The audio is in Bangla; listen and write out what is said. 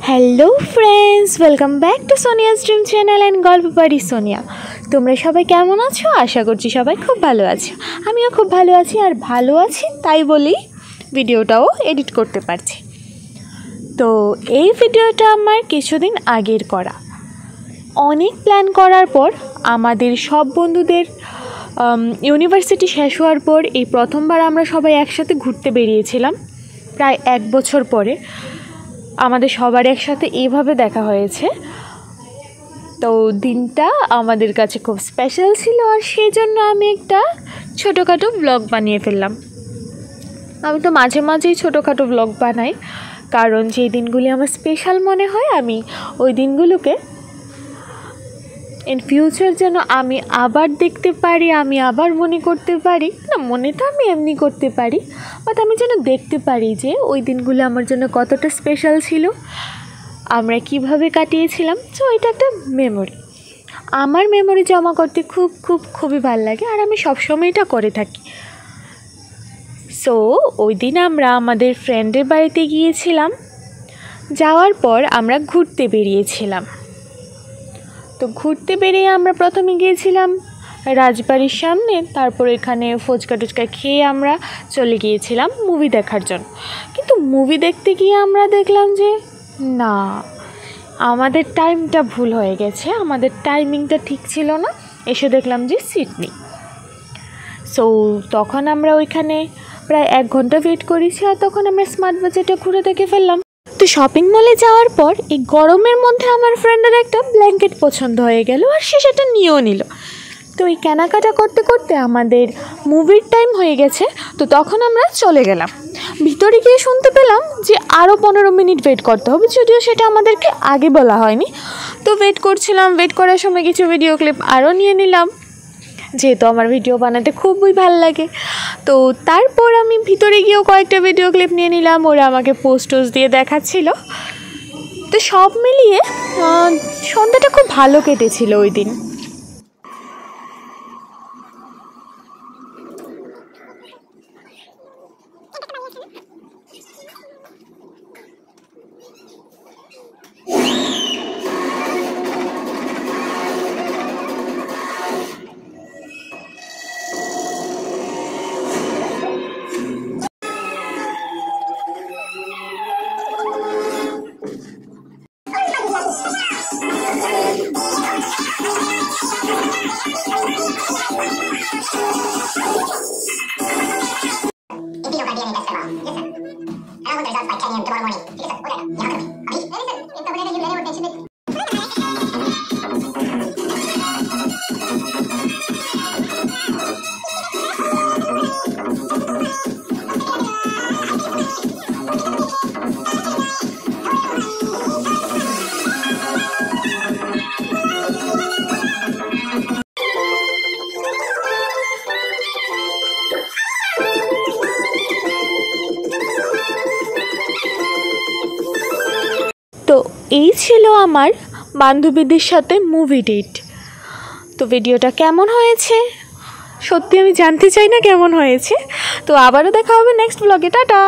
Hello friends, welcome back to Sonia's dream channel and গল্প বাড়ি সোনিয়া। তোমরা সবাই কেমন আছো? আশা করছি সবাই খুব ভালো আছো। আমিও খুব ভালো আছি, আর ভালো আছি তাই বলি ভিডিওটাও এডিট করতে পারছি। তো এই ভিডিওটা আমার কিছুদিন আগের করা। অনেক প্ল্যান করার পর আমাদের সব বন্ধুদের ইউনিভার্সিটি শেষ হওয়ার পর এই প্রথমবার আমরা সবাই একসাথে ঘুরতে বেরিয়েছিলাম। প্রায় 1 বছর পরে আমাদের সবার একসাথে এইভাবে দেখা হয়েছে। তো দিনটা আমাদের কাছে খুব স্পেশাল ছিল, আর সেই জন্য আমি একটা ছোটোখাটো ব্লগ বানিয়ে ফেললাম। আমি তো মাঝে মাঝেই ছোটোখাটো ব্লগ বানাই, কারণ যেই দিনগুলি আমার স্পেশাল মনে হয় আমি ওই দিনগুলোকে ইন ফিউচার যেন আমি আবার দেখতে পারি, আমি আবার মনে করতে পারি। না, মনে তো আমি এমনি করতে পারি, বাট আমি যেন দেখতে পারি যে ওই দিনগুলো আমার জন্য কতটা স্পেশাল ছিল, আমরা কিভাবে কাটিয়েছিলাম। সো এটা একটা মেমোরি। আমার মেমোরি জমা করতে খুবই ভালো লাগে, আর আমি সবসময় এটা করে থাকি। সো ওই দিন আমরা আমাদের ফ্রেন্ডের বাড়িতে গিয়েছিলাম। যাওয়ার পর আমরা ঘুরতে বেরিয়েছিলাম। তো ঘুরতে বেরিয়ে আমরা প্রথমে গিয়েছিলাম রাজবাড়ির সামনে, তারপর এখানে ফুচকা টুচকা খেয়ে আমরা চলে গিয়েছিলাম মুভি দেখার জন্য। কিন্তু মুভি দেখতে গিয়ে আমরা দেখলাম যে না, আমাদের টাইমটা ভুল হয়ে গেছে, আমাদের টাইমিংটা ঠিক ছিল না। এসে দেখলাম যে সিট নেই। সো তখন আমরা ওইখানে প্রায় 1 ঘন্টা ওয়েট করেছি, আর তখন আমরা স্মার্ট বাজারটা ঘুরে দেখে ফেললাম। তো শপিং মলে যাওয়ার পর এই গরমের মধ্যে আমার ফ্রেন্ডের একটা ব্ল্যাঙ্কেট পছন্দ হয়ে গেল, আর সে সেটা নিয়েও নিল। তো এই কেনাকাটা করতে করতে আমাদের মুভির টাইম হয়ে গেছে। তো তখন আমরা চলে গেলাম। ভিতরে গিয়ে শুনতে পেলাম যে আরও 15 মিনিট ওয়েট করতে হবে, যদিও সেটা আমাদেরকে আগে বলা হয়নি। তো ওয়েট করছিলাম, ওয়েট করার সময় কিছু ভিডিও ক্লিপ আরও নিয়ে নিলাম, যেহেতু আমার ভিডিও বানাতে খুবই ভালো লাগে। তো তারপর আমি ভিতরে গিয়েও কয়েকটা ভিডিও ক্লিপ নিয়ে নিলাম, ওরা আমাকে পোস্ট দিয়ে দেখাচ্ছিল। তো সব মিলিয়ে সন্ধ্যাটা খুব ভালো কেটেছিল ওই দিন। তো এই ছিল আমার বান্ধবীদের সাথে মুভি ডেট। তো ভিডিওটা কেমন হয়েছে সত্যি আমি জানতে চাই না কেমন হয়েছে। তো আবারও দেখা হবে নেক্সট ব্লগে। টাটা।